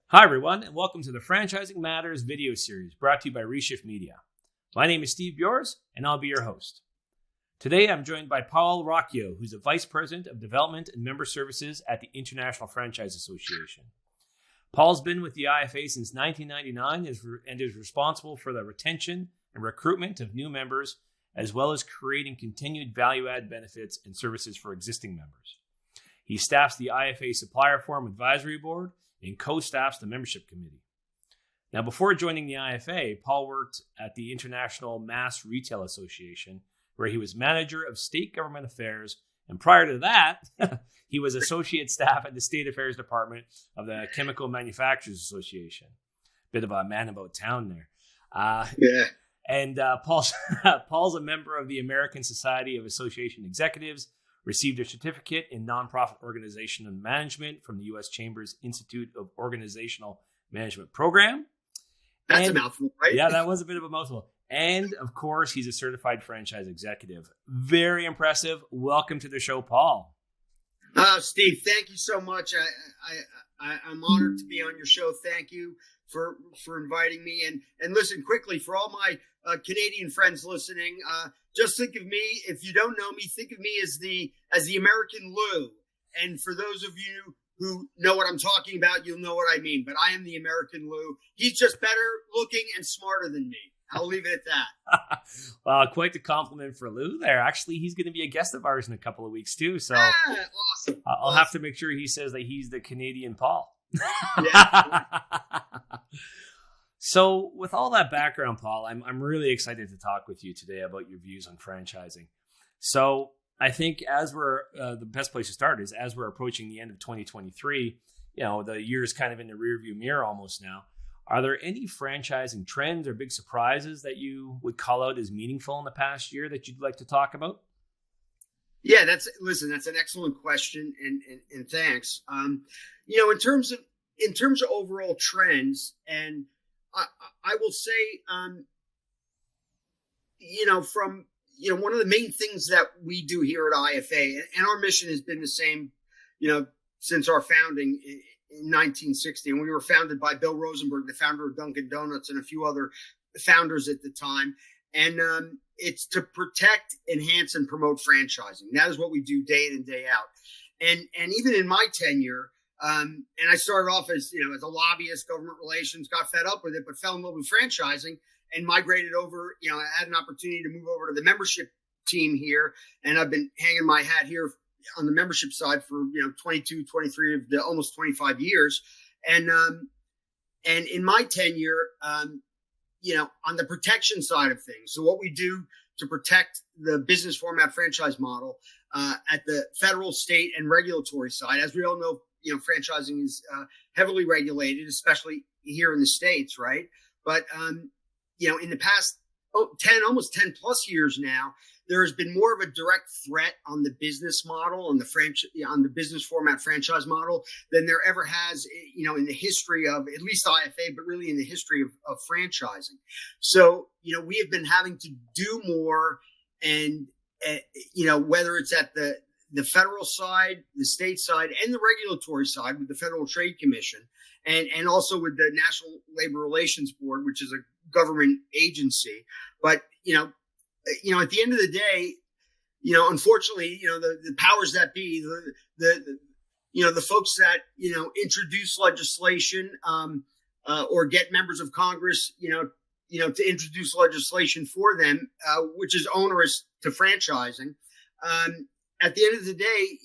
Hi, everyone, and welcome to the Franchising Matters video series brought to you by Reshift Media. My name is Steve Bjors, and I'll be your host. Today, I'm joined by Paul Rocchio, who's the Vice President of Development and Member Services at the International Franchise Association. Paul's been with the IFA since 1999 and is responsible for the retention and recruitment of new members, as well as creating continued value-add benefits and services for existing members. He staffs the IFA Supplier Forum Advisory Board and co-staffs the membership committee. Now, before joining the IFA, Paul worked at the International Mass Retail Association, where he was manager of state government affairs, and prior to that, he was associate staff at the State Affairs Department of the Chemical Manufacturers Association. Bit of a man about town there. And Paul's a member of the American Society of Association Executives, received a certificate in nonprofit organization and management from the U.S. Chamber's Institute of Organizational Management Program. That's a mouthful, right? Yeah, that was a bit of a mouthful. And of course, he's a certified franchise executive. Very impressive. Welcome to the show, Paul. Steve, thank you so much. I'm honored to be on your show. Thank you for inviting me. And listen, quickly, for all my Canadian friends listening, just think of me, if you don't know me, think of me as the American Lou. And for those of you who know what I'm talking about, you'll know what I mean. But I am the American Lou. He's just better looking and smarter than me. I'll leave it at that. Well, quite the compliment for Lou there. Actually, he's going to be a guest of ours in a couple of weeks too. So awesome. I'll have to make sure he says that he's the Canadian Paul. Yeah. So with all that background, Paul, I'm really excited to talk with you today about your views on franchising. So I think as we're the best place to start is as we're approaching the end of 2023, the year is kind of in the rearview mirror almost now. Are there any franchising trends or big surprises that you would call out as meaningful in the past year that you'd like to talk about? Yeah, that's an excellent question, and thanks. In terms of overall trends, and I will say, one of the main things that we do here at IFA, and our mission has been the same, since our founding in 1960, and we were founded by Bill Rosenberg, the founder of Dunkin' Donuts, and a few other founders at the time. And it's to protect, enhance, and promote franchising. That is what we do day in and day out. And even in my tenure, and I started off as a lobbyist, government relations, got fed up with it, but fell in love with franchising and migrated over. I had an opportunity to move over to the membership team here, and I've been hanging my hat here on the membership side for 22, 23 of the almost 25 years. And in my tenure, on the protection side of things, so what we do to protect the business format franchise model at the federal, state, and regulatory side, as we all know, franchising is heavily regulated, especially here in the States, right? But in the past almost 10 plus years now, there has been more of a direct threat on the business model, on the business format franchise model, than there ever has, in the history of at least IFA, but really in the history of franchising. So, we have been having to do more, and whether it's at the federal side, the state side, and the regulatory side with the Federal Trade Commission, and also with the National Labor Relations Board, which is a government agency. But, at the end of the day, unfortunately, the powers that be, the folks that, introduce legislation, or get members of Congress, to introduce legislation for them, which is onerous to franchising. At the end of the day,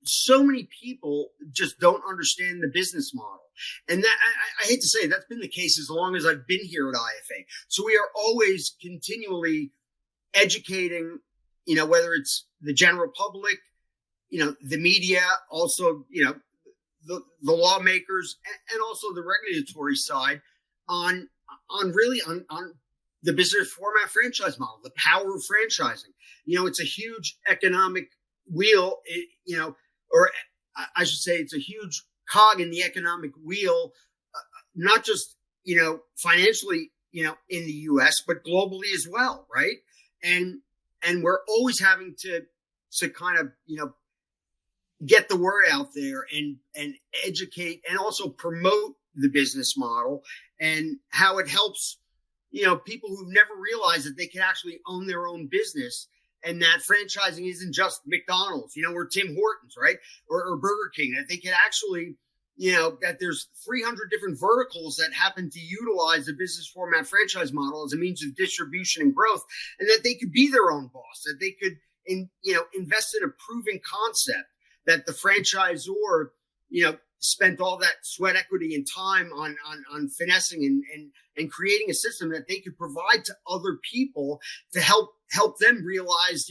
so many people just don't understand the business model. And that, I hate to say, that's been the case as long as I've been here at IFA. So we are always continually educating, whether it's the general public, the media, also, the lawmakers, and also the regulatory side on the business format franchise model, the power of franchising. It's a huge economic wheel, or I should say it's a huge cog in the economic wheel, not just, financially, in the U.S., but globally as well, right? And we're always having to kind of, get the word out there and educate and also promote the business model and how it helps, people who've never realized that they can actually own their own business, and that franchising isn't just McDonald's, or Tim Hortons, right? Or Burger King, that they can actually, that there's 300 different verticals that happen to utilize the business format franchise model as a means of distribution and growth, and that they could be their own boss, that they could, invest in a proven concept, that the franchisor, spent all that sweat equity and time on finessing and creating a system that they could provide to other people to help them realize,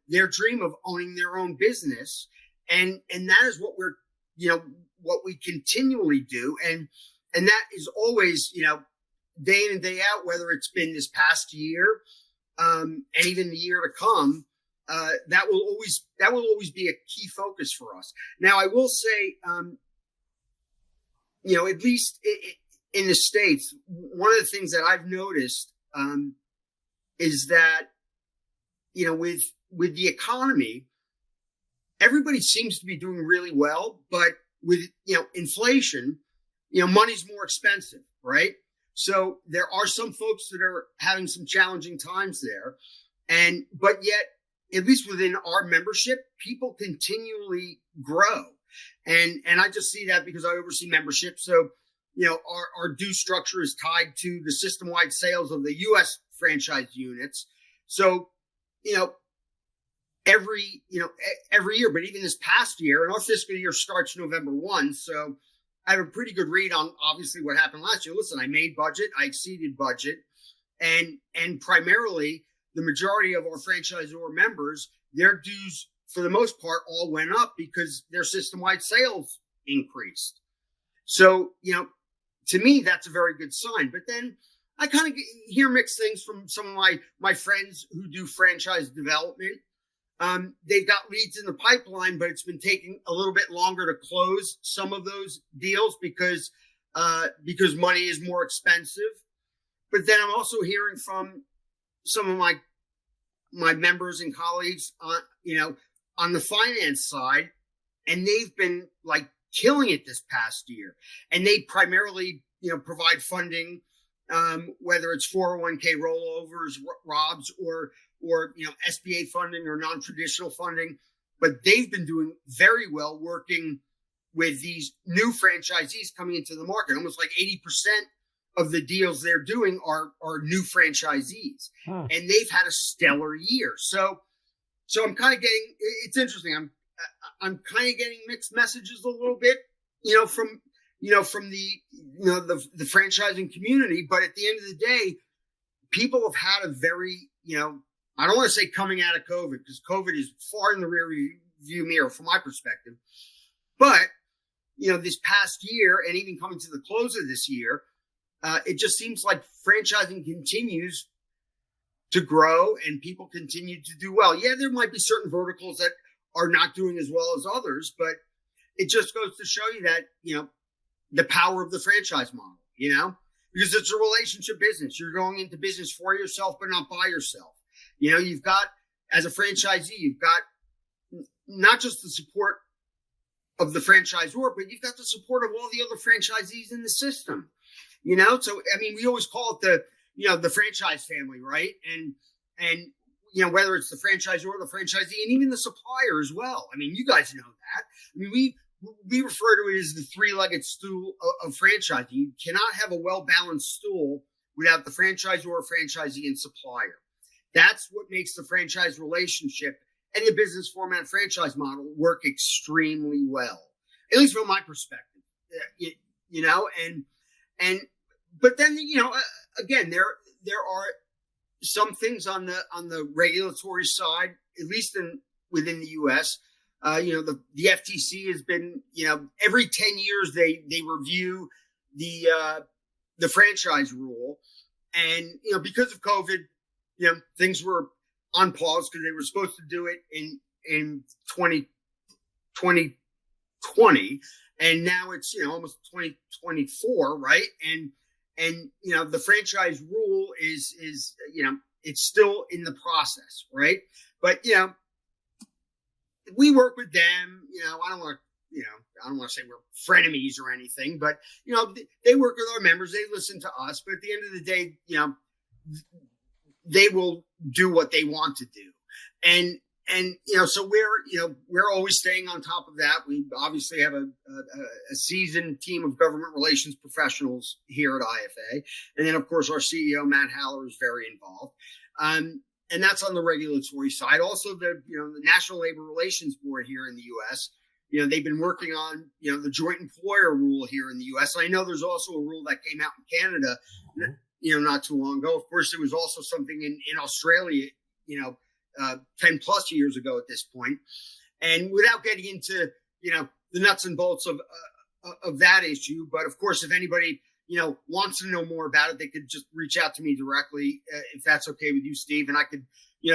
their dream of owning their own business. And that is what we're, what we continually do. And that is always, day in and day out, whether it's been this past year, and even the year to come, that will always be a key focus for us. Now, I will say, at least in the States, one of the things that I've noticed is that, with the economy, everybody seems to be doing really well, but with, inflation, money's more expensive, right? So there are some folks that are having some challenging times there. But yet, at least within our membership, people continually grow. And I just see that because I oversee membership. So, our due structure is tied to the system-wide sales of the U.S. franchise units. So, every year, but even this past year, and our fiscal year starts November 1. So I have a pretty good read on obviously what happened last year. Listen, I made budget, I exceeded budget, and primarily the majority of our franchisor members, their dues for the most part all went up because their system-wide sales increased. So, to me, that's a very good sign. But then I kind of hear mixed things from some of my friends who do franchise development. They've got leads in the pipeline, but it's been taking a little bit longer to close some of those deals because money is more expensive. But then I'm also hearing from some of my members and colleagues on the finance side, and they've been like killing it this past year. And they primarily, provide funding, whether it's 401k rollovers, ROBs, or SBA funding or non-traditional funding. But they've been doing very well working with these new franchisees coming into the market. Almost like 80% of the deals they're doing are new franchisees. And they've had a stellar year. So I'm kind of getting, it's interesting. I'm kind of getting mixed messages a little bit, from the franchising community. But at the end of the day, people have had a very, I don't want to say coming out of COVID, because COVID is far in the rear view mirror from my perspective. But, this past year and even coming to the close of this year, it just seems like franchising continues to grow and people continue to do well. Yeah, there might be certain verticals that are not doing as well as others, but it just goes to show you that, the power of the franchise model, because it's a relationship business. You're going into business for yourself, but not by yourself. You've got, as a franchisee, you've got not just the support of the franchisor, but you've got the support of all the other franchisees in the system. So, I mean, we always call it the franchise family, right? And whether it's the franchisor, the franchisee, and even the supplier as well. I mean, you guys know that. I mean, we refer to it as the three-legged stool of franchising. You cannot have a well-balanced stool without the franchisor, franchisee, and supplier. That's what makes the franchise relationship and the business format franchise model work extremely well, at least from my perspective. But then, again, there are some things on the regulatory side, at least within the U.S. The FTC has been, every 10 years they review the franchise rule, and because of COVID, things were on pause because they were supposed to do it in 2020, and now it's almost 2024, right? And the franchise rule is it's still in the process, right? But we work with them. I don't want I don't want to say we're frenemies or anything, but, they work with our members. They listen to us. But at the end of the day, they will do what they want to do. And so we're always staying on top of that. We obviously have a seasoned team of government relations professionals here at IFA. And then, of course, our CEO, Matt Haller, is very involved. And that's on the regulatory side. Also, the National Labor Relations Board here in the U.S., they've been working on, the joint employer rule here in the U.S. I know there's also a rule that came out in Canada, not too long ago. Of course, there was also something in Australia, 10 plus years ago at this point. And without getting into, the nuts and bolts of that issue. But of course, if anybody, wants to know more about it, they could just reach out to me directly, if that's okay with you, Steve. And I could,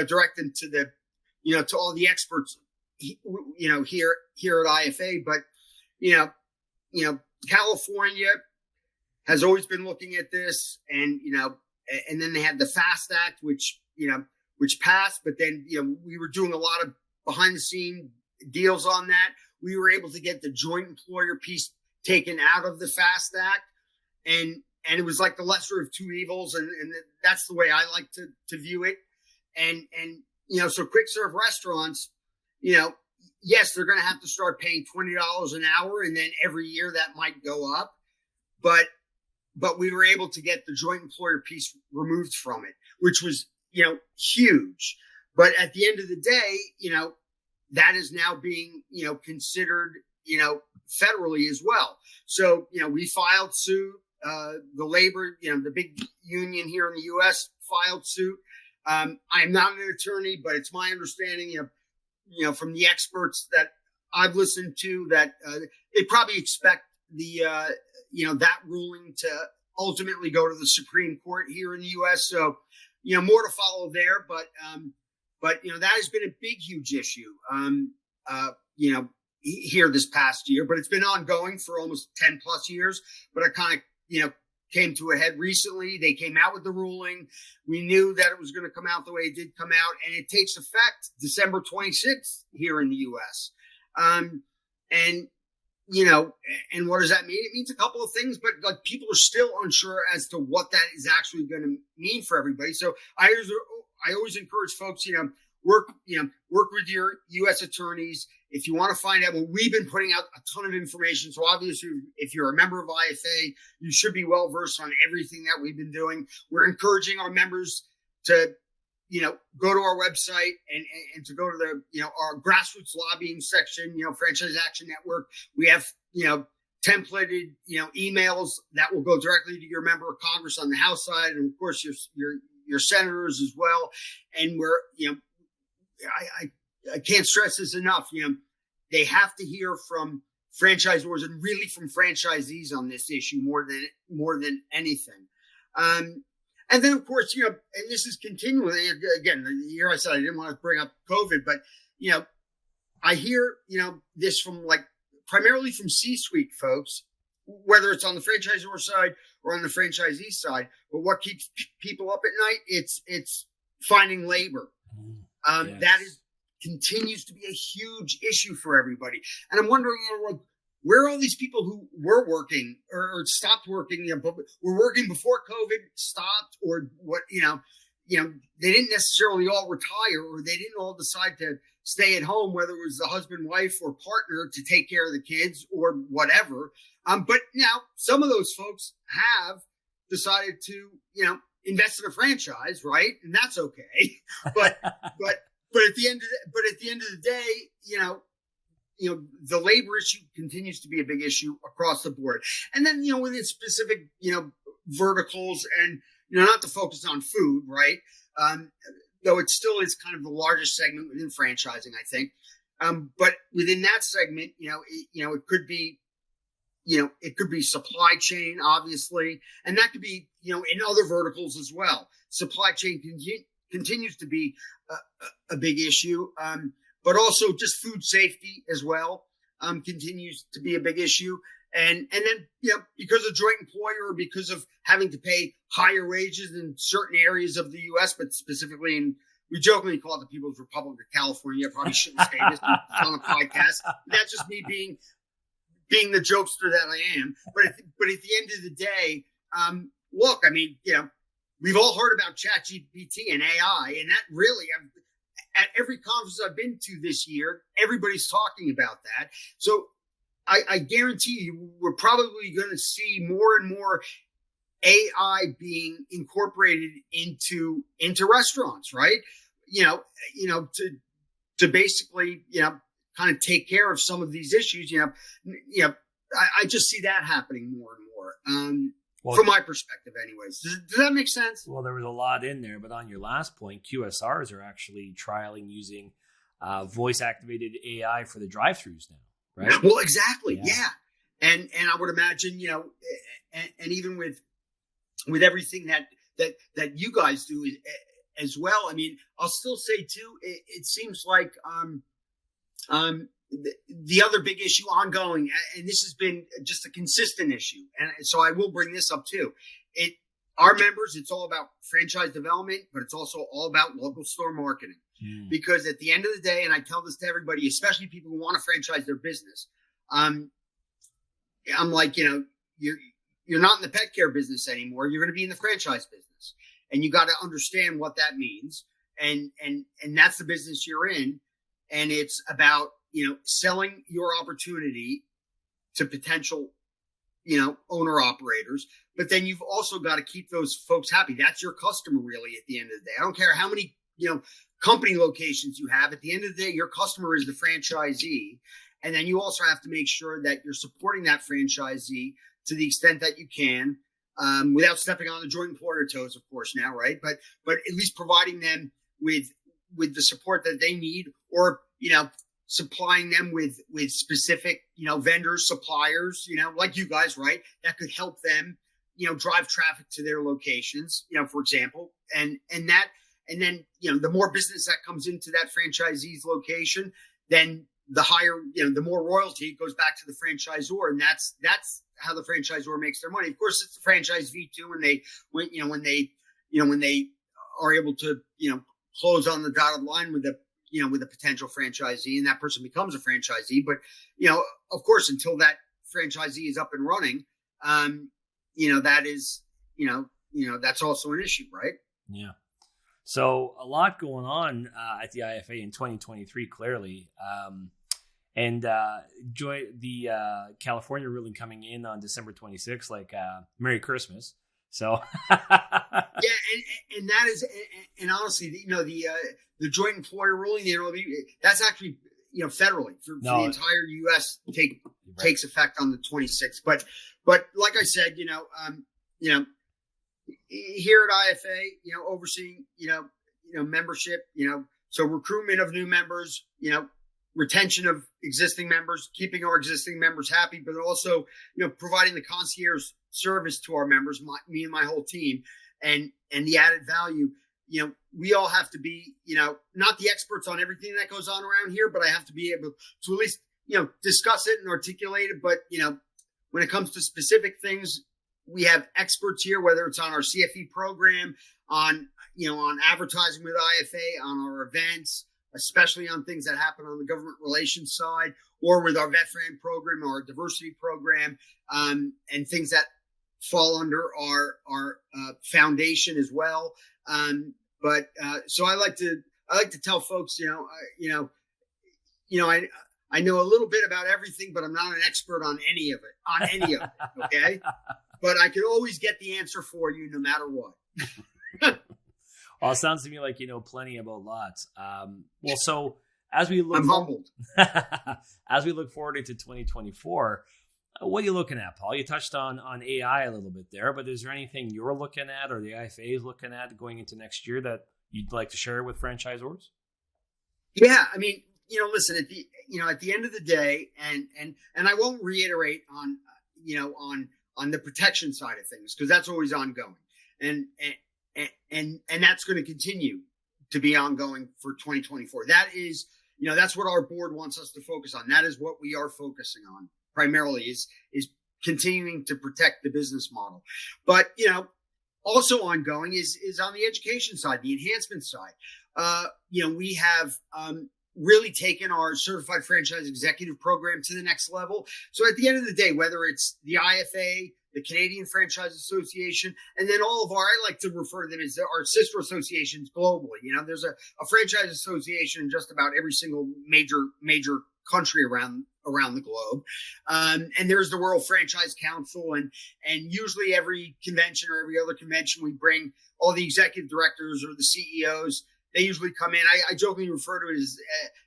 direct them to to all the experts, here at IFA. But, California has always been looking at this, and, and then they had the FAST Act, which passed, but then, we were doing a lot of behind the scene deals on that. We were able to get the joint employer piece taken out of the FAST Act, and it was like the lesser of two evils. And that's the way I like to view it. And, so quick serve restaurants, yes, they're going to have to start paying $20 an hour. And then every year that might go up, but we were able to get the joint employer piece removed from it, which was, huge. But at the end of the day, that is now being, considered, federally as well. So, we filed suit, the labor, the big union here in the U.S. filed suit. I am not an attorney, but it's my understanding, from the experts that I've listened to, that they probably expect the, that ruling to ultimately go to the Supreme Court here in the U.S. So, more to follow there, but that has been a big, huge issue, here this past year, but it's been ongoing for almost 10 plus years. But it kind of, came to a head recently. They came out with the ruling. We knew that it was going to come out the way it did come out, and it takes effect December 26th here in the U.S. And what does that mean? It means a couple of things, but like people are still unsure as to what that is actually going to mean for everybody. So I always encourage folks, work with your U.S. attorneys. If you want to find out, we've been putting out a ton of information. So obviously, if you're a member of IFA, you should be well versed on everything that we've been doing. We're encouraging our members to, go to our website and to go to the, our grassroots lobbying section, Franchise Action Network. We have, templated, emails that will go directly to your member of Congress on the House side, and of course your senators as well. And we're, I can't stress this enough. They have to hear from franchisors and really from franchisees on this issue more than anything. And then, of course, and this is continuing. Again, here I said I didn't want to bring up COVID, but, I hear, this from primarily from C-suite folks, whether it's on the franchisor side or on the franchisee side. But what keeps people up at night? It's finding labor. Yes. That continues to be a huge issue for everybody. And I'm wondering, where are all these people who were working or stopped working, but were working before COVID stopped, or what, they didn't necessarily all retire, or they didn't all decide to stay at home, whether it was the husband, wife, or partner to take care of the kids or whatever. But now some of those folks have decided to, invest in a franchise, right? And that's okay. But at the end of the day, the labor issue continues to be a big issue across the board. And then, within specific, verticals, and, not to focus on food, right? Though it still is kind of the largest segment within franchising, I think. But within that segment, it could be, it could be supply chain, obviously, and that could be, in other verticals as well. Supply chain continues to be a big issue, but also just food safety as well continues to be a big issue. And then, because of joint employer, or because of having to pay higher wages in certain areas of the U.S., but specifically we jokingly call it the People's Republic of California. I probably shouldn't say this on a podcast. That's just me being being the jokester that I am. But at the end of the day, look, I mean, we've all heard about ChatGPT and AI, and that really, at every conference I've been to this year, everybody's talking about that. So I guarantee you, we're probably going to see more and more AI being incorporated into restaurants, right? To basically, kind of take care of some of these issues. I just see that happening more and more. From my perspective, anyways. Does that make sense? Well, there was a lot in there, but on your last point, QSRs are actually trialing using voice-activated AI for the drive-thrus now, right? Well, exactly, yeah. And I would imagine, and even with everything that you guys do as well. I mean, I'll still say too, it seems like the other big issue ongoing, and this has been just a consistent issue, and so I will bring this up too. Our members, it's all about franchise development, but it's also all about local store marketing. Because at the end of the day, and I tell this to everybody, especially people who want to franchise their business, I'm like, you're not in the pet care business anymore. You're going to be in the franchise business, and you got to understand what that means. And that's the business you're in. And it's about, selling your opportunity to potential, owner operators. But then you've also got to keep those folks happy. That's your customer really at the end of the day. I don't care how many, company locations you have. At the end of the day, your customer is the franchisee. And then you also have to make sure that you're supporting that franchisee to the extent that you can, without stepping on the joint employer toes, of course, now, right? But at least providing them with the support that they need, or, supplying them with specific, vendors, suppliers, like you guys, right? That could help them, drive traffic to their locations, for example, and then, the more business that comes into that franchisee's location, then the higher, the more royalty goes back to the franchisor. And that's how the franchisor makes their money. Of course, it's the franchisee too. When they are able to, close on the dotted line with a potential franchisee, and that person becomes a franchisee. But, of course, until that franchisee is up and running, that is, that's also an issue, right? Yeah. So a lot going on at the IFA in 2023, clearly. And enjoy the California ruling coming in on December 26th, like Merry Christmas. So yeah, and that is, and honestly, the joint employer ruling, that's actually federally for the entire U.S. takes effect on the 26th. But like I said, here at IFA, overseeing membership, so recruitment of new members, retention of existing members, keeping our existing members happy, but also, providing the concierge service to our members, me and my whole team, and the added value. We all have to be, not the experts on everything that goes on around here, but I have to be able to at least, discuss it and articulate it. But, when it comes to specific things, we have experts here, whether it's on our CFE program, on advertising with IFA, on our events, especially on things that happen on the government relations side, or with our veteran program or our diversity program, and things that fall under our foundation as well. So I like to tell folks, I know a little bit about everything, but I'm not an expert on any of it. Okay. But I could always get the answer for you no matter what. Well, it sounds to me like you know plenty about lots. So as we look, I'm humbled. As we look forward into 2024, what are you looking at, Paul? You touched on AI a little bit there, but is there anything you're looking at or the IFA is looking at going into next year that you'd like to share with franchisors? Yeah, I mean, listen, at the end of the day, and I won't reiterate on the protection side of things, because that's always ongoing, and that's going to continue to be ongoing for 2024. That is, that's what our board wants us to focus on. That is what we are focusing on primarily, is continuing to protect the business model. But, also ongoing is on the education side, the enhancement side. We have, really taken our certified franchise executive program to the next level. So at the end of the day, whether it's the IFA, the Canadian Franchise Association, and then all of I like to refer to them as our sister associations globally. There's a franchise association in just about every single major country around the globe. And there's the World Franchise Council. And usually every convention or every other convention, we bring all the executive directors or the CEOs. They usually come in. I jokingly refer to it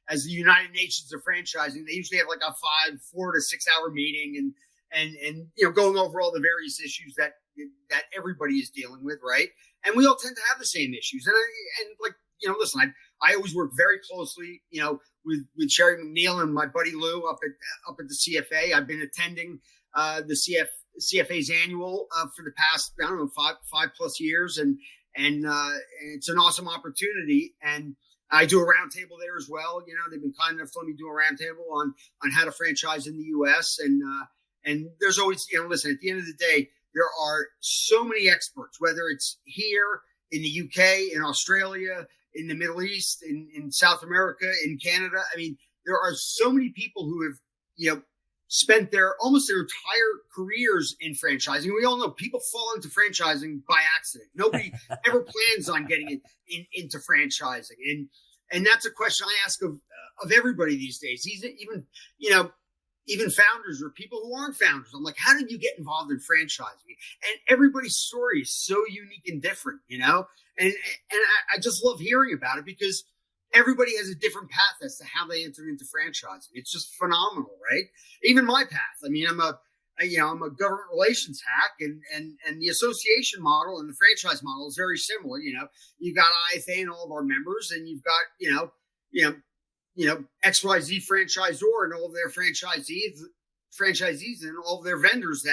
as the United Nations of franchising. They usually have like a 4 to 6 hour meeting and going over all the various issues that everybody is dealing with, right? And we all tend to have the same issues. And listen, I always work very closely, with Sherry McNeil and my buddy Lou up at the CFA. I've been attending the CFA's annual for the past, I don't know, five plus years, and it's an awesome opportunity. And I do a roundtable there as well. They've been kind enough to let me do a roundtable on how to franchise in the U.S. And there's always, listen, at the end of the day, there are so many experts, whether it's here in the UK, in Australia, in the Middle East, in South America, in Canada. I mean, there are so many people who have, spent almost their entire careers in franchising. We all know people fall into franchising by accident. Nobody ever plans on getting into franchising. And that's a question I ask of everybody these days. Even founders or people who aren't founders. I'm like, how did you get involved in franchising? And everybody's story is so unique and different, And I just love hearing about it because everybody has a different path as to how they entered into franchising. It's just phenomenal, right? Even my path. I mean, I'm a government relations hack, and the association model and the franchise model is very similar. You've got IFA and all of our members, and you've got, XYZ franchisor and all of their franchisees and all of their vendors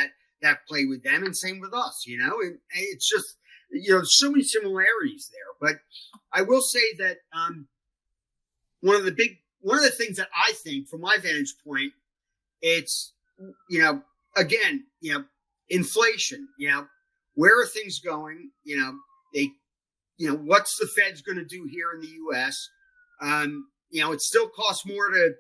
that play with them, and same with us, and it's just, so many similarities there. But I will say that, one of the things that I think from my vantage point, it's, again, inflation, where are things going? What's the Fed's going to do here in the U.S.? It still costs more to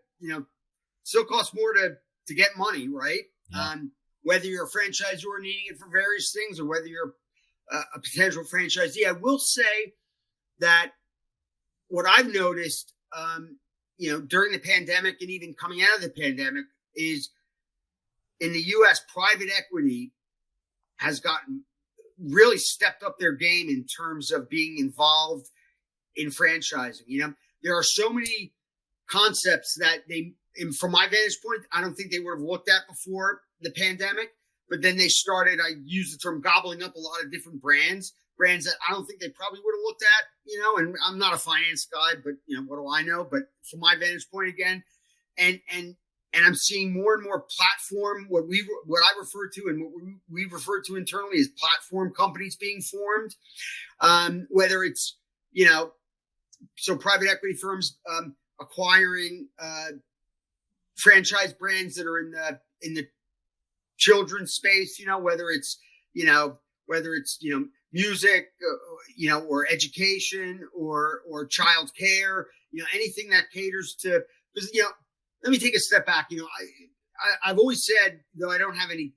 get money, right? Yeah. Whether you're a franchisor needing it for various things or whether you're a potential franchisee. I will say that what I've noticed, during the pandemic and even coming out of the pandemic is in the U.S., private equity has gotten really stepped up their game in terms of being involved in franchising. There are so many concepts that from my vantage point, I don't think they would have looked at before the pandemic, but then they started, I use the term, gobbling up a lot of different brands that I don't think they probably would have looked at, and I'm not a finance guy, but what do I know? But from my vantage point again, and I'm seeing more and more platform, what I refer to and what we refer to internally as platform companies being formed, whether it's, so private equity firms acquiring franchise brands that are in the children's space, whether it's music, or education or child care, anything that caters to, because, let me take a step back. I've always said, though I don't have any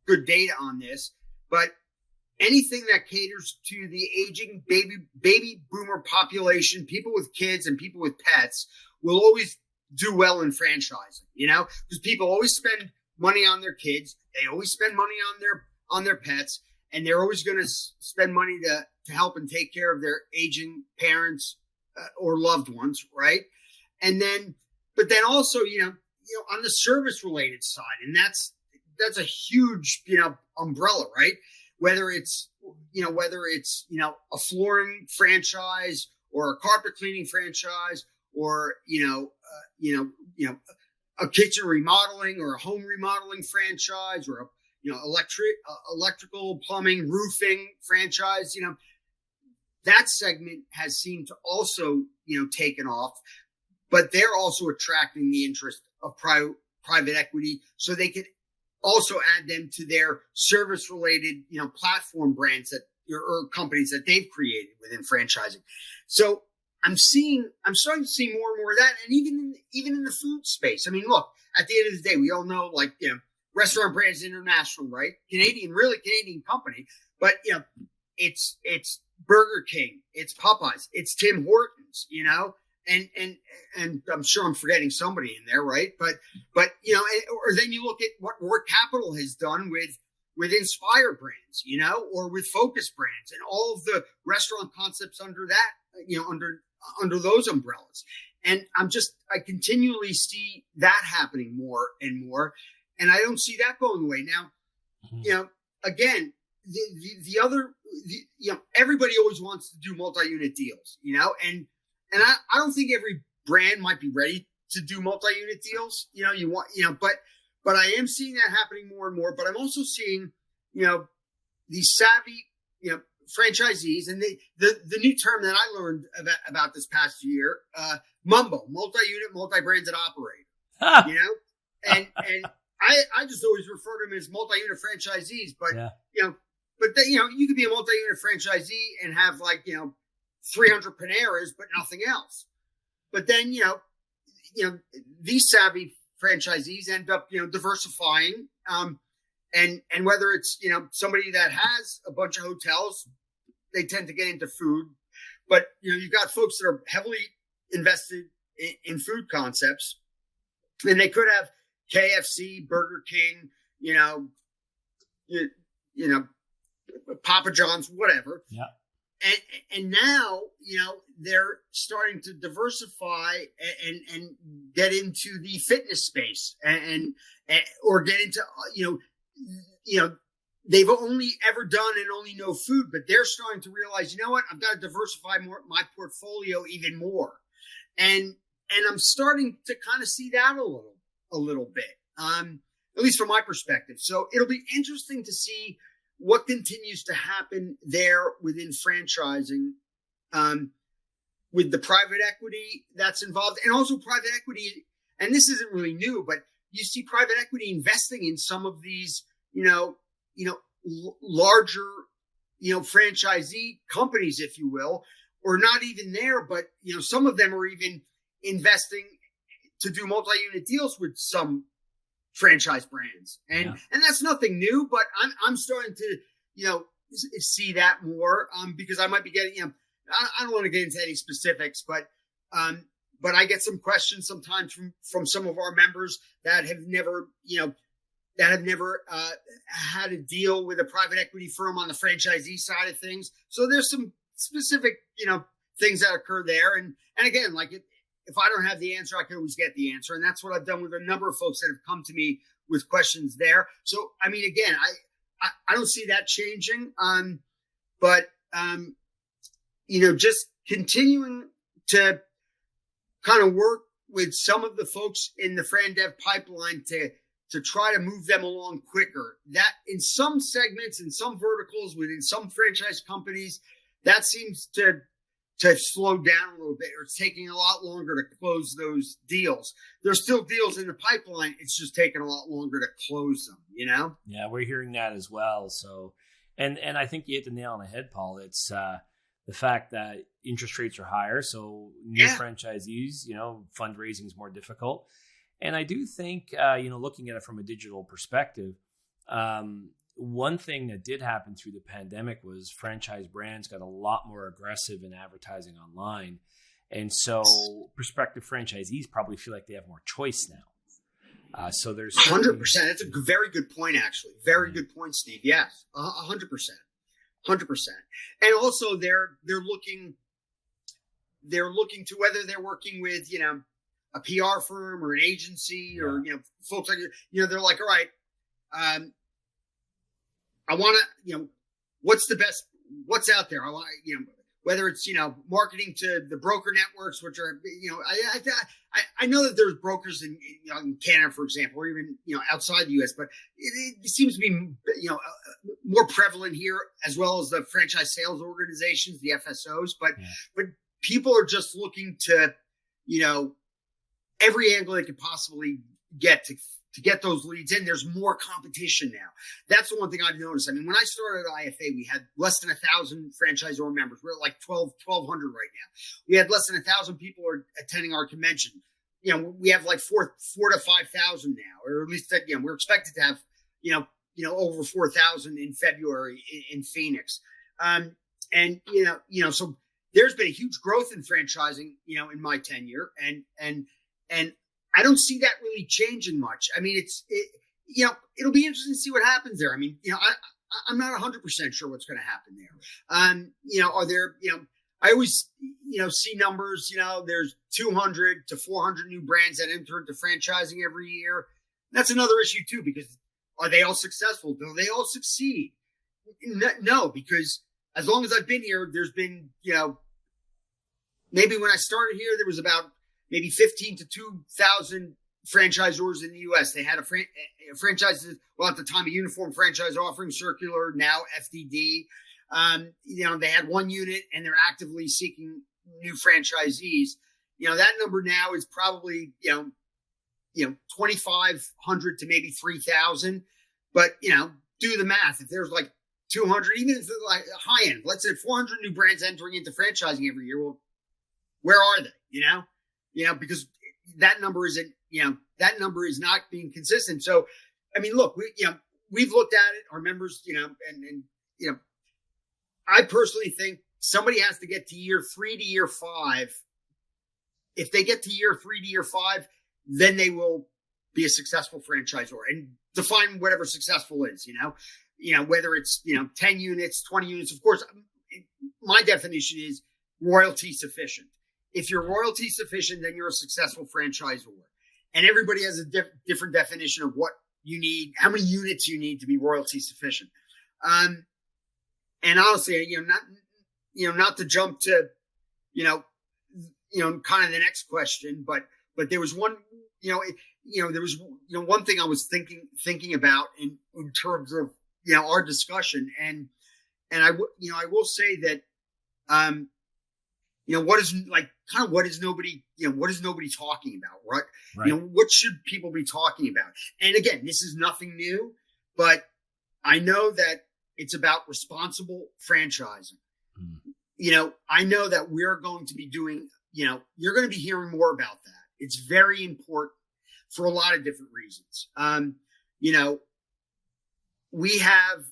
good data on this, but anything that caters to the aging baby boomer population, people with kids and people with pets, will always do well in franchising, because people always spend money on their kids. They always spend money on their pets, and they're always going to spend money to help and take care of their aging parents or loved ones. Right. But then also, on the service related side, and that's a huge, umbrella, right? Whether it's a flooring franchise or a carpet cleaning franchise or, a kitchen remodeling or a home remodeling franchise or electrical, plumbing, roofing franchise, that segment has seemed to also, taken off, but they're also attracting the interest of private equity so they can also add them to their service related, platform brands or companies that they've created within franchising. So I'm starting to see more and more of that, and even in the food space. I mean, look, at the end of the day, we all know, like, Restaurant Brands International, right? Really Canadian company, but it's Burger King, it's Popeyes, it's Tim Hortons, and I'm sure I'm forgetting somebody in there, right? But or then you look at what Roar Capital has done with Inspire Brands, or with Focus Brands, and all of the restaurant concepts under that, under those umbrellas. And I continually see that happening more and more, and I don't see that going away. Now, again, everybody always wants to do multi-unit deals, and I don't think every brand might be ready to do multi-unit deals. But I am seeing that happening more and more. But I'm also seeing, these savvy, franchisees, and the new term that I learned about this past year, MUMBO, multi-unit, multi-branded operator. And I just always refer to them as multi-unit franchisees, but you could be a multi-unit franchisee and have 300 Paneras, but nothing else. But then these savvy franchisees end up diversifying, and whether it's somebody that has a bunch of hotels, they tend to get into food, but you've got folks that are heavily invested in food concepts, and they could have KFC, Burger King, Papa John's, whatever. Yeah. And now, they're starting to diversify and get into the fitness space and or get into, they've only ever done and only know food, but they're starting to realize, I've got to diversify my portfolio even more. And I'm starting to kind of see that a little bit, at least from my perspective. So it'll be interesting to see what continues to happen there within franchising, with the private equity that's involved, and also private equity. And this isn't really new, but you see private equity investing in some of these, larger, franchisee companies, if you will, or not even there, but, some of them are even investing to do multi-unit deals with some franchise brands. And that's nothing new, but I'm starting to, see that more, because I might be getting, I don't want to get into any specifics, but I get some questions sometimes from some of our members that have never, had a deal with a private equity firm on the franchisee side of things. So there's some specific, things that occur there. And again, if I don't have the answer, I can always get the answer. And that's what I've done with a number of folks that have come to me with questions there. So, I mean, again, I don't see that changing. But just continuing to kind of work with some of the folks in the FranDev pipeline to try to move them along quicker. That in some segments, in some verticals, within some franchise companies, that seems to slow down a little bit, or it's taking a lot longer to close those deals. There's still deals in the pipeline. It's just taking a lot longer to close them, Yeah, we're hearing that as well. So, and I think you hit the nail on the head, Paul. It's the fact that interest rates are higher. So new franchisees, fundraising is more difficult. And I do think, looking at it from a digital perspective, one thing that did happen through the pandemic was franchise brands got a lot more aggressive in advertising online. And so prospective franchisees probably feel like they have more choice now. So there's 100%. That's a very good point, actually. Very good point, Steve. Yes, 100%. 100%. And also they're looking to whether they're working with, a PR firm or an agency or, folks like, they're like, all right, I want to, what's out there? I want, whether it's, marketing to the broker networks, which are, I know that there's brokers in Canada, for example, or even, outside the US, but it seems to be, more prevalent here, as well as the franchise sales organizations, the FSOs, but people are just looking to, every angle they could possibly get to get those leads in, there's more competition now. That's the one thing I've noticed. I mean, when I started at IFA, we had less than 1,000 franchisor members. We're at like 1,200 right now. We had less than 1,000 people attending our convention. You know, we have like 4,000 to 5,000 now, or at least, you know, we're expected to have, over 4,000 in February in Phoenix. And, so there's been a huge growth in franchising, in my tenure. And I don't see that really changing much. I mean, it'll be interesting to see what happens there. I mean, I'm not 100% sure what's going to happen there. Are there, I always, see numbers, there's 200 to 400 new brands that enter into franchising every year. That's another issue too, because are they all successful? Do they all succeed? No, because as long as I've been here, there's been, maybe when I started here, there was about maybe 15 to 2,000 franchisors in the U.S. They had a franchise, at the time, a Uniform Franchise Offering Circular, now FDD. They had one unit and they're actively seeking new franchisees. That number now is probably, 2,500 to maybe 3,000. But, do the math. If there's like 200, even if it's like high end, let's say 400 new brands entering into franchising every year. Well, where are they? Because that number isn't, that number is not being consistent. So, I mean, look, we've looked at it, our members, I personally think somebody has to get to year 3 to year 5. If they get to year 3 to year 5, then they will be a successful franchisor, and define whatever successful is, whether it's, 10 units, 20 units. Of course, my definition is royalty sufficient. If you're royalty sufficient, then you're a successful franchisor. And everybody has a different definition of what you need, how many units you need to be royalty sufficient. And honestly, not to jump to, kind of the next question, but there was one, there was, one thing I was thinking about in terms of, our discussion. And I will say that, what is nobody talking about? Right. What should people be talking about? And again, this is nothing new, but I know that it's about responsible franchising. I know that we're going to be doing, you're going to be hearing more about that. It's very important for a lot of different reasons. We have,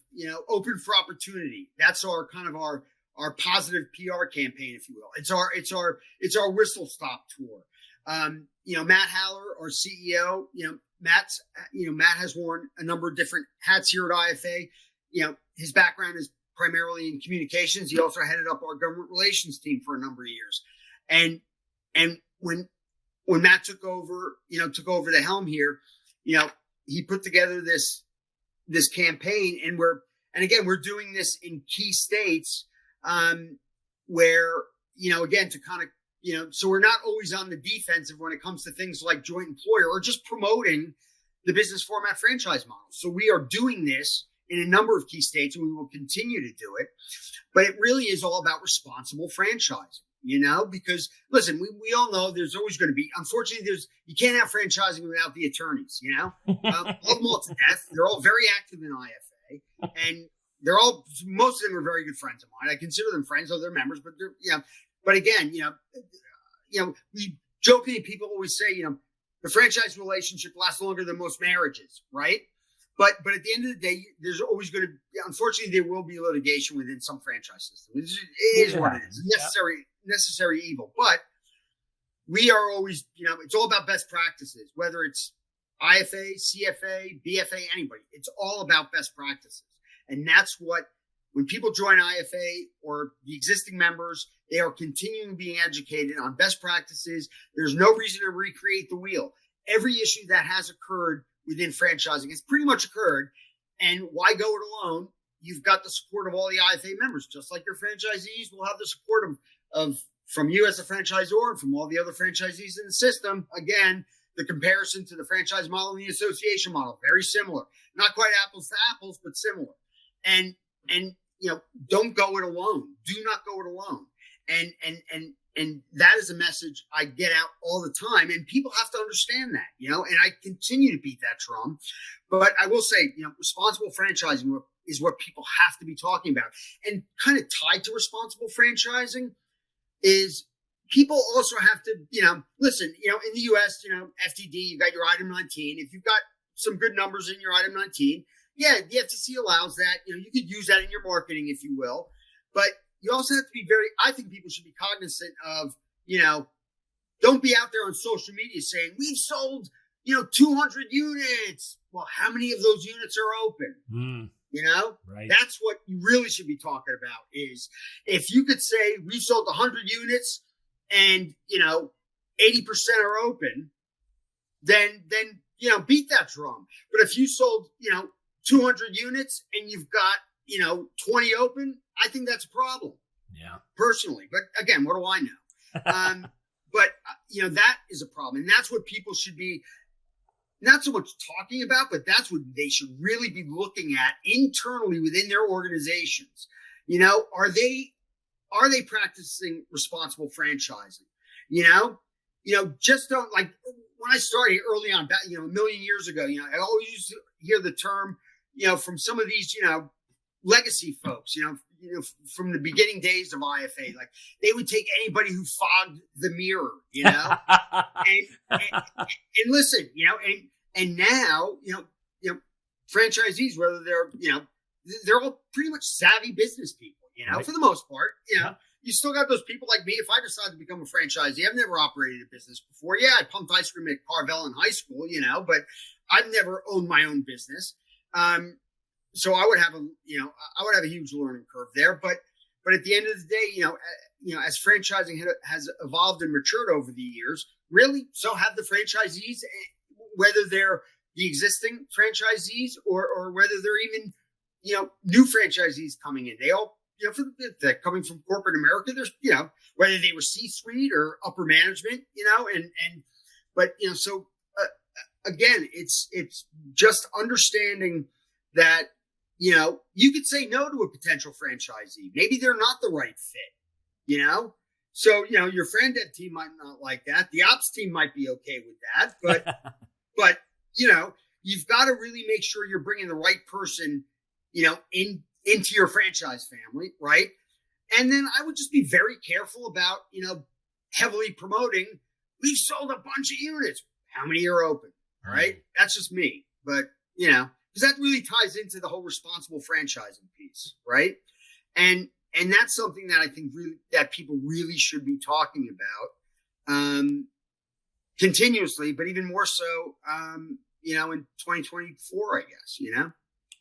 Open for Opportunity. That's our kind of our positive PR campaign, if you will. It's our whistle stop tour. Matt Haller, our CEO, Matt has worn a number of different hats here at IFA. His background is primarily in communications. He also headed up our government relations team for a number of years. And when Matt took over the helm here, he put together this campaign, and we're doing this in key states, where, again, to kind of, so we're not always on the defensive when it comes to things like joint employer or just promoting the business format franchise model. So we are doing this in a number of key states, and we will continue to do it. But it really is all about responsible franchising, because listen, we all know there's always going to be, unfortunately, you can't have franchising without the attorneys, love them all to death. They're all very active in IFA, and most of them are very good friends of mine. I consider them friends, though they're members, but but again, we jokingly, people always say, the franchise relationship lasts longer than most marriages, right? But at the end of the day, there's always going to be, unfortunately, there will be litigation within some franchise systems. It is what it is. Necessary evil. But we are always, it's all about best practices, whether it's IFA, CFA, BFA, anybody. It's all about best practices. And that's what, when people join IFA or the existing members, they are continuing being educated on best practices. There's no reason to recreate the wheel. Every issue that has occurred within franchising has pretty much occurred. And why go it alone? You've got the support of all the IFA members, just like your franchisees will have the support from you as a franchisor and from all the other franchisees in the system. Again, the comparison to the franchise model and the association model, very similar. Not quite apples to apples, but similar. And don't go it alone. Do not go it alone. And And that is a message I get out all the time, and people have to understand that, and I continue to beat that drum. But I will say, responsible franchising is what people have to be talking about. And kind of tied to responsible franchising is people also have to, listen, in the US, FTD, you got your item 19. If you've got some good numbers in your item 19, yeah, the FTC allows that. You could use that in your marketing, if you will. But you also have to be I think people should be cognizant of, don't be out there on social media saying, we've sold, 200 units. Well, how many of those units are open? Right. That's what you really should be talking about is if you could say we sold 100 units and, 80% are open, then, beat that drum. But if you sold, 200 units and you've got, 20 open, I think that's a problem. Yeah. Personally. But again, what do I know? But, that is a problem. And that's what people should be not so much talking about, but that's what they should really be looking at internally within their organizations. Are they practicing responsible franchising? Just don't like when I started early on, a million years ago, I always used to hear the term, from some of these, legacy folks, from the beginning days of IFA, like they would take anybody who fogged the mirror, and listen, and now, franchisees, whether they're all pretty much savvy business people, right. For the most part, Yeah. You still got those people like me. If I decide to become a franchisee, I've never operated a business before. Yeah, I pumped ice cream at Carvel in high school, but I've never owned my own business. So I would have a huge learning curve there. But at the end of the day, as franchising has evolved and matured over the years, really, so have the franchisees, whether they're the existing franchisees or whether they're even, new franchisees coming in. They all, they're coming from corporate America. There's, whether they were C-suite or upper management, but again, it's just understanding that, you could say no to a potential franchisee. Maybe they're not the right fit, So, your friend dev team might not like that. The ops team might be okay with that, but, you've got to really make sure you're bringing the right person, into your franchise family. Right. And then I would just be very careful about, heavily promoting. We've sold a bunch of units. How many are open? All right. That's just me. But, because that really ties into the whole responsible franchising piece. Right. And that's something that I think that people really should be talking about continuously, but even more so, in 2024, I guess,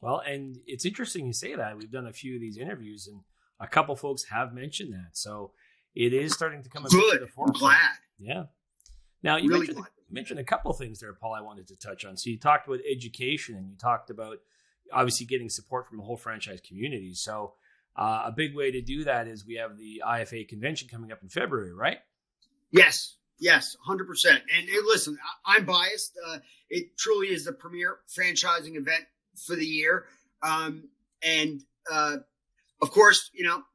Well, and it's interesting you say that. We've done a few of these interviews, and a couple folks have mentioned that. So it is starting to come a bit to the forefront. I'm glad. Yeah. Now, you really mentioned a couple things there, Paul, I wanted to touch on. So you talked about education, and you talked about obviously getting support from the whole franchise community. So a big way to do that is we have the IFA convention coming up in February, right? Yes, 100%. And listen, I'm biased. It truly is the premier franchising event for the year. Of course,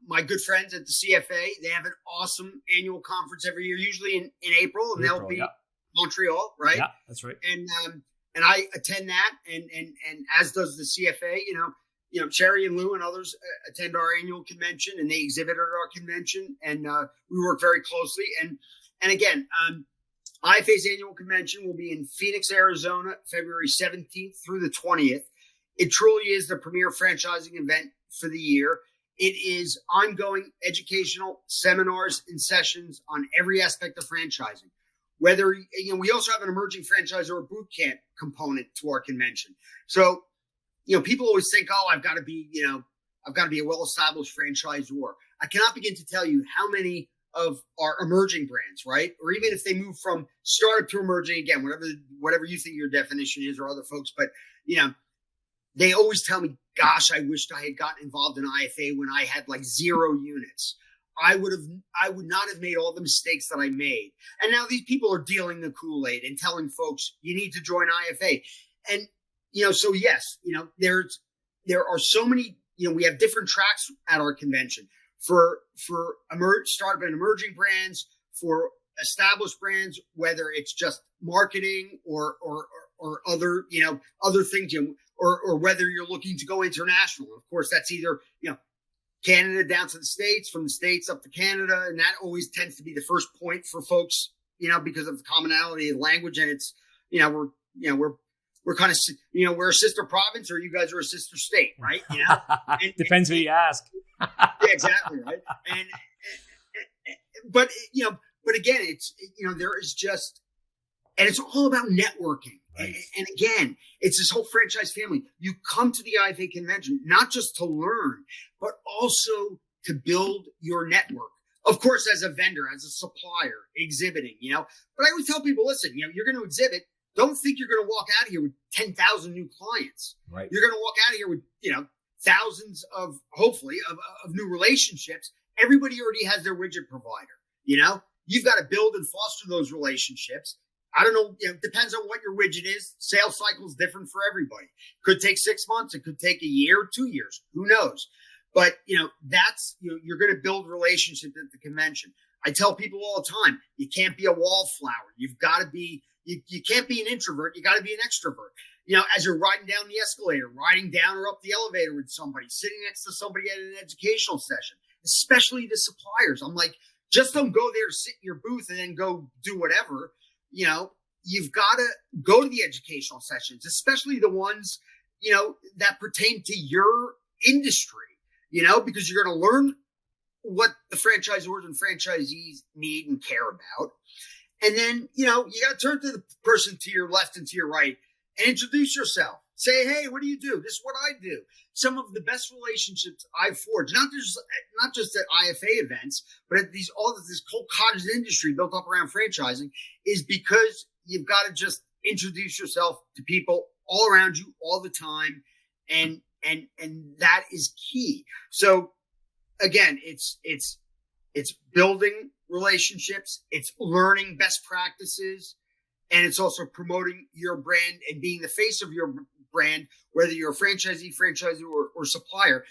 my good friends at the CFA, they have an awesome annual conference every year, usually in April, and they'll be Montreal, right? Yeah, that's right. And I attend that, and as does the CFA. Cherry and Lou and others attend our annual convention, and they exhibit at our convention, and we work very closely. And again, IFA's annual convention will be in Phoenix, Arizona, February 17th through the 20th. It truly is the premier franchising event for the year. It is ongoing educational seminars and sessions on every aspect of franchising. Whether, we also have an emerging franchisor boot camp component to our convention. So, people always think, I've got to be a well-established franchisor. I cannot begin to tell you how many of our emerging brands, right? Or even if they move from startup to emerging, again, whatever you think your definition is or other folks, but, they always tell me, gosh, I wished I had gotten involved in IFA when I had like 0 units. I would not have made all the mistakes that I made. And now these people are dealing the Kool-Aid and telling folks you need to join IFA. And, so yes, there are so many, we have different tracks at our convention, for startup and emerging brands, for established brands, whether it's just marketing or other, other things, or whether you're looking to go international. Of course, that's either, Canada down to the States, from the States up to Canada. And that always tends to be the first point for folks, because of the commonality of language. And it's, we're kind of, we're a sister province, or you guys are a sister state, right? Depends who you ask. Yeah, exactly. Right. But again, it's, there is just, and it's all about networking. Right. And again, it's this whole franchise family. You come to the IFA convention, not just to learn, but also to build your network. Of course, as a vendor, as a supplier, exhibiting, but I always tell people, listen, you're going to exhibit. Don't think you're going to walk out of here with 10,000 new clients. Right. You're going to walk out of here with, thousands of, hopefully, of new relationships. Everybody already has their widget provider. You've got to build and foster those relationships. I don't know. It depends on what your widget is. Sales cycle is different for everybody. Could take 6 months. It could take a year, 2 years. Who knows? But, that's, you're going to build relationships at the convention. I tell people all the time, you can't be a wallflower. You've got to be, you can't be an introvert. You got to be an extrovert. As you're riding down the escalator, riding down or up the elevator with somebody, sitting next to somebody at an educational session, especially the suppliers. I'm like, just don't go there to sit in your booth and then go do whatever. You've got to go to the educational sessions, especially the ones, that pertain to your industry, because you're going to learn what the franchisors and franchisees need and care about. And then, you got to turn to the person to your left and to your right and introduce yourself. Say, hey, what do you do? This is what I do. Some of the best relationships I've forged, not just at IFA events, but at this whole cottage industry built up around franchising, is because you've got to just introduce yourself to people all around you all the time. And that is key. So again, it's building relationships, it's learning best practices, and it's also promoting your brand and being the face of your brand, whether you're a franchisee, franchisor, or supplier.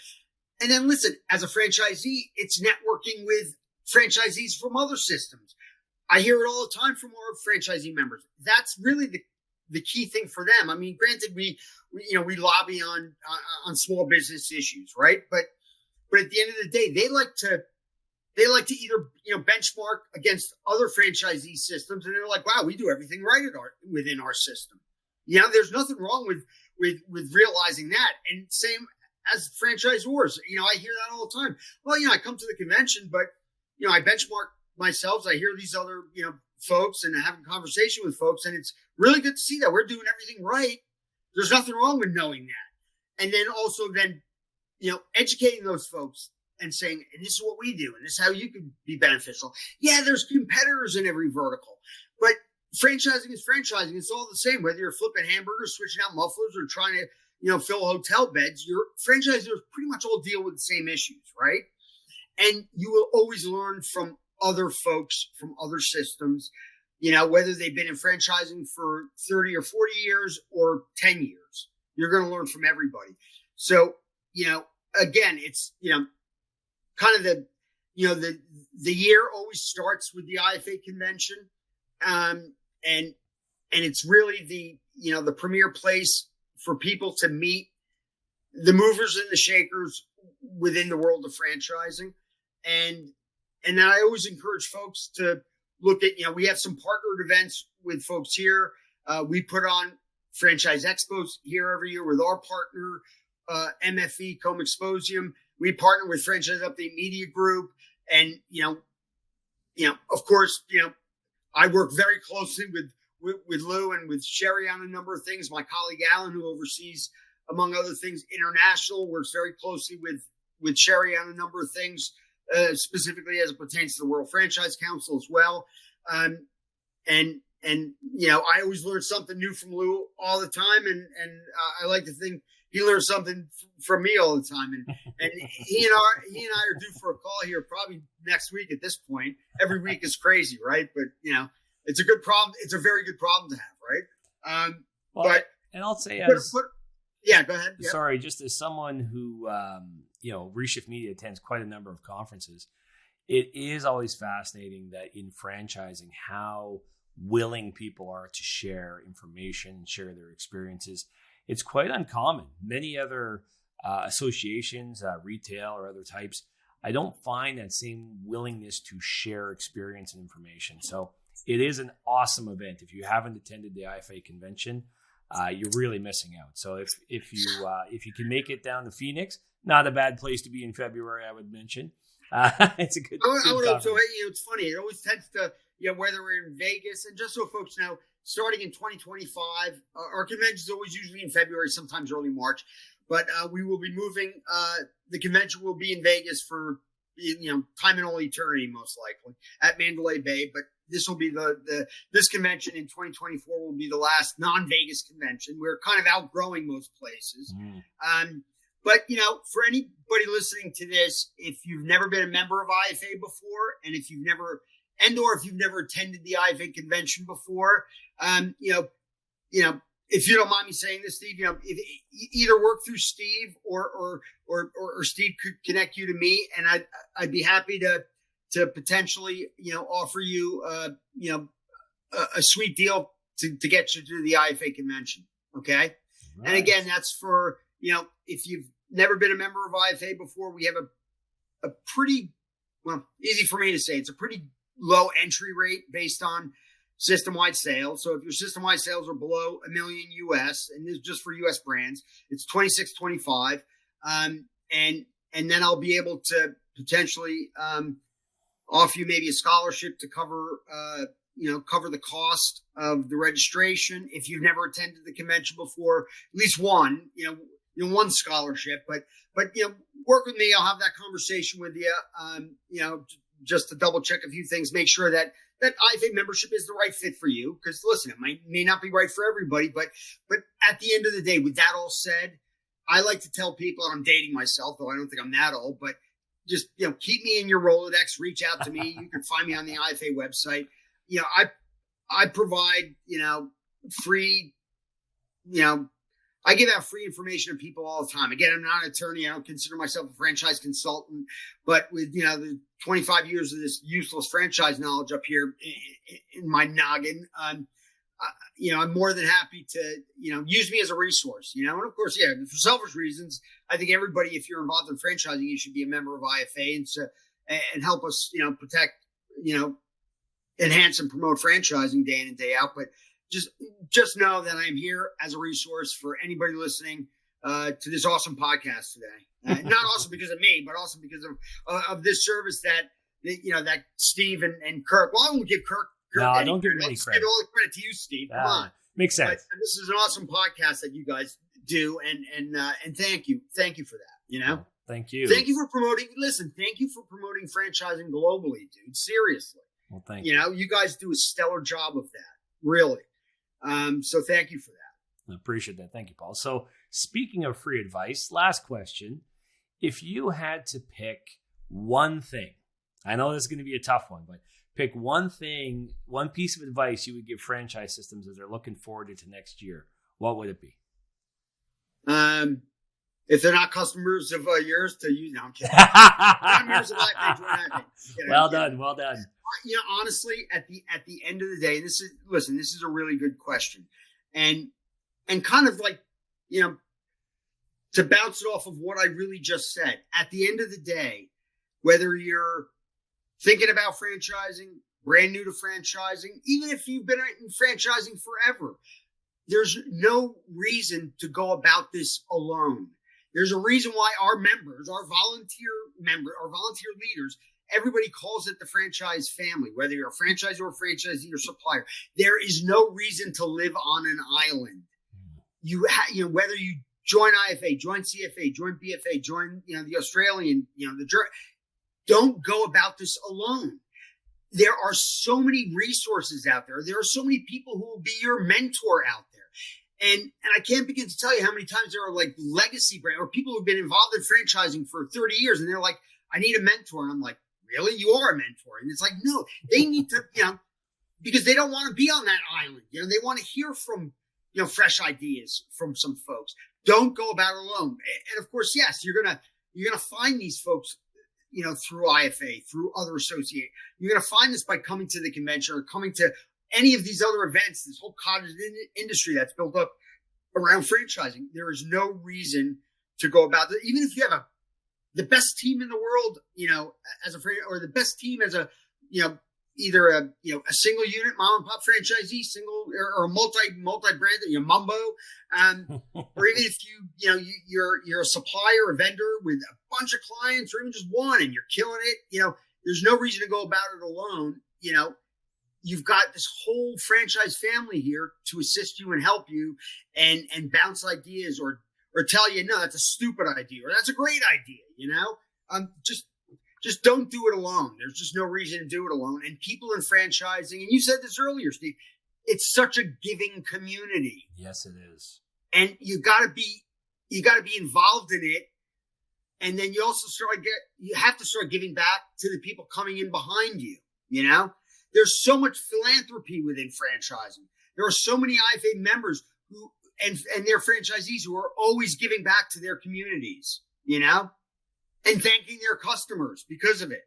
And then listen, as a franchisee, it's networking with franchisees from other systems. I hear it all the time from our franchisee members. That's really the key thing for them. I mean, granted, we lobby on small business issues, right? But at the end of the day, they like to either, benchmark against other franchisee systems, and they're like, wow, we do everything right within our system. There's nothing wrong with realizing that. And same as franchisors, I hear that all the time. Well, I come to the convention, but, I benchmark myself. I hear these other, folks and having conversation with folks, and it's really good to see that we're doing everything right. There's nothing wrong with knowing that. And then also educating those folks and saying, and this is what we do, and this is how you can be beneficial. Yeah, there's competitors in every vertical, but franchising is franchising. It's all the same, whether you're flipping hamburgers, switching out mufflers, or trying to, fill hotel beds. Your franchisors pretty much all deal with the same issues, right? And you will always learn from other folks from other systems, whether they've been in franchising for 30 or 40 years or 10 years. You're going to learn from everybody. So, again, it's, kind of the year always starts with the IFA convention. And it's really the premier place for people to meet the movers and the shakers within the world of franchising. And then I always encourage folks to look at, we have some partnered events with folks here. We put on franchise expos here every year with our partner, MFE, Comexposium. We partner with Franchise Update Media Group. And, of course, I work very closely with Lou and with Sherry on a number of things. My colleague Alan, who oversees, among other things, international, works very closely with Sherry on a number of things, specifically as it pertains to the World Franchise Council as well. And I always learn something new from Lou all the time. And I like to think he learns something from me all the time. And he and I are due for a call here probably next week at this point. Every week is crazy, right? But, it's a good problem. It's a very good problem to have, right? And I'll say yeah, go ahead. Sorry, just as someone who Reshift Media attends quite a number of conferences. It is always fascinating that in franchising, how willing people are to share information and share their experiences. It's quite uncommon. Many other associations, retail or other types, I don't find that same willingness to share experience and information. So it is an awesome event. If you haven't attended the IFA convention, you're really missing out. So if you can make it down to Phoenix, not a bad place to be in February, I would mention. It's a good. I would hope so. It's funny. It always tends to, whether we're in Vegas, and just so folks know, starting in 2025, our convention is always usually in February, sometimes early March, but we will be moving. The convention will be in Vegas for time and all eternity, most likely at Mandalay Bay. But this will be this convention in 2024 will be the last non-Vegas convention. We're kind of outgrowing most places. But, for anybody listening to this, if you've never been a member of IFA before, and if you've never attended the IFA convention before, if you don't mind me saying this, Steve, if either work through Steve or Steve could connect you to me, and I'd be happy to potentially, offer you, a sweet deal to get you to the IFA convention. Okay. Right. And again, that's for, if you've never been a member of IFA before, we have a pretty, easy for me to say, it's a pretty low entry rate based on system-wide sales. So if your system-wide sales are below $1 million US, and this is just for US brands, it's $26.25. And then I'll be able to potentially offer you maybe a scholarship to cover the cost of the registration. If you've never attended the convention before, at least one, one scholarship, but work with me. I'll have that conversation with you, just to double check a few things, make sure that IFA membership is the right fit for you. Because listen, it may not be right for everybody, but at the end of the day, with that all said, I like to tell people, and I'm dating myself, though I don't think I'm that old, but just, keep me in your Rolodex, reach out to me. You can find me on the IFA website. I provide, free, I give out free information to people all the time. Again, I'm not an attorney. I don't consider myself a franchise consultant, but with, the 25 years of this useless franchise knowledge up here in my noggin, I'm more than happy to, use me as a resource, and of course, for selfish reasons, I think everybody, if you're involved in franchising, you should be a member of IFA and help us, protect, enhance and promote franchising day in and day out. But just know that I'm here as a resource for anybody listening to this awesome podcast today. Not awesome because of me, but also because of this service that Steve and Kirk. Well, I won't give Kirk. No, don't give me any credit. Give all the credit to you, Steve. Come on, makes sense. But this is an awesome podcast that you guys do, and thank you for that. Well, thank you. Thank you for promoting. Listen, thank you for promoting franchising globally, dude. Seriously. Well, thank you. You guys do a stellar job of that, really. So thank you for that. I appreciate that. Thank you, Paul. So speaking of free advice, last question. If you had to pick one thing, I know this is going to be a tough one, but pick one thing, one piece of advice you would give franchise systems as they're looking forward into next year, what would it be? If they're not customers of yours, to use, no, I'm kidding. Members of IFA, Well done. Honestly, at the end of the day, this is a really good question, and kind of like, to bounce it off of what I really just said. At the end of the day, whether you're thinking about franchising, brand new to franchising, even if you've been in franchising forever, there's no reason to go about this alone. There's a reason why our members, our volunteer leaders, everybody calls it the franchise family, whether you're a franchisor or franchisee or supplier. There is no reason to live on an island. Whether you join IFA, join CFA, join BFA, join, the Australian, don't go about this alone. There are so many resources out there. There are so many people who will be your mentor out there. And I can't begin to tell you how many times there are like legacy brand or people who've been involved in franchising for 30 years. And they're like, I need a mentor. And I'm like, really? You are a mentor? And it's like, no, they need to, because they don't want to be on that island. They want to hear from, fresh ideas from some folks. Don't go about it alone. And of course, yes, you're going to, You're going to find these folks, through IFA, through other associates. You're going to find this by coming to the convention or coming to any of these other events, this whole cottage industry that's built up around franchising. There is no reason to go about that. Even if you have the best team in the world, as a or the best team as a, either a single unit mom and pop franchisee, single or a multi-branded, Mumbo, or even if you're a supplier, a vendor with a bunch of clients, or even just one, and you're killing it, there's no reason to go about it alone. You've got this whole franchise family here to assist you and help you and bounce ideas or tell you, no, that's a stupid idea or that's a great idea. Just don't do it alone. There's just no reason to do it alone. And people in franchising, and you said this earlier, Steve, it's such a giving community. Yes, it is. And you gotta be involved in it. And then you also you have to start giving back to the people coming in behind you. There's so much philanthropy within franchising. There are so many IFA members who and their franchisees who are always giving back to their communities, and thanking their customers because of it.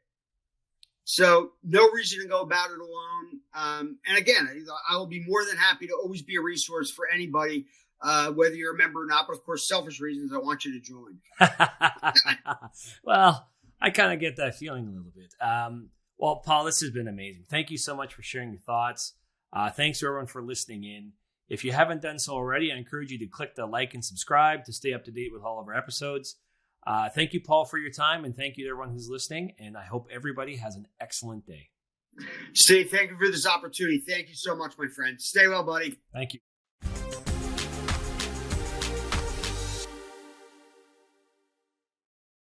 So no reason to go about it alone. And again, I will be more than happy to always be a resource for anybody, whether you're a member or not. But of course, selfish reasons, I want you to join. Well, I kind of get that feeling a little bit. Well, Paul, this has been amazing. Thank you so much for sharing your thoughts. Thanks to everyone for listening in. If you haven't done so already, I encourage you to click the like and subscribe to stay up to date with all of our episodes. Thank you, Paul, for your time, and thank you to everyone who's listening. And I hope everybody has an excellent day. Steve, thank you for this opportunity. Thank you so much, my friend. Stay well, buddy. Thank you.